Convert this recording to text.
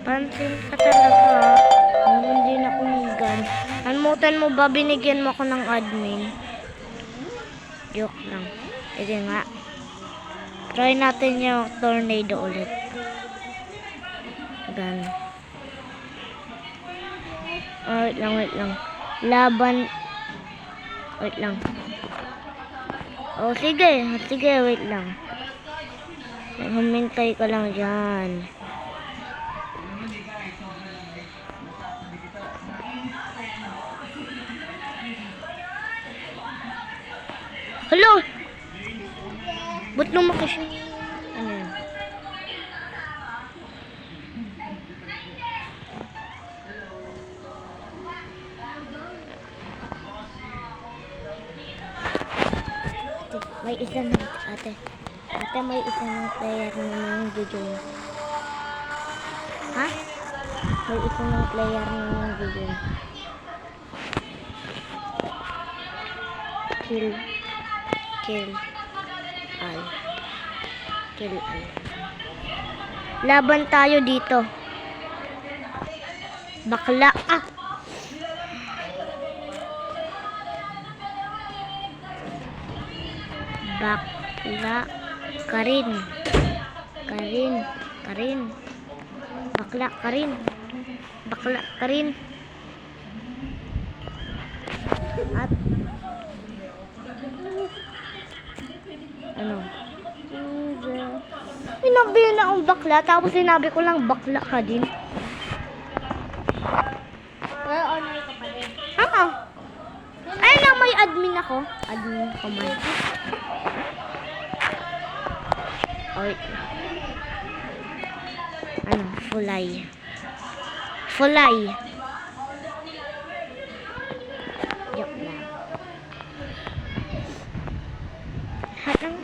Pansin ka talaga. Meron din akong gun. Anmutan mo ba binigyan mo ako ng admin? Joke lang. Sige nga. Try natin yung tornado ulit. Gun. Oh, wait lang. Laban. Wait lang. Oh, sige, wait lang. Humintay ka lang dyan. Hello! Ba't lumaki siya? Ano yan? May isa na, ate. Ate, may isa ng player na nang-join. Ha? May isa ng player na nang-join. Kill all. Laban tayo dito. Bakla. Bakla. Karin. Bakla Karin. At ano? Sinabi na akong bakla, tapos sinabi ko lang bakla ka din. Well, online ka pa rin. Ay lang, may admin ako. Admin command. Oy. Ano? Fulay. Joke lang. Hatang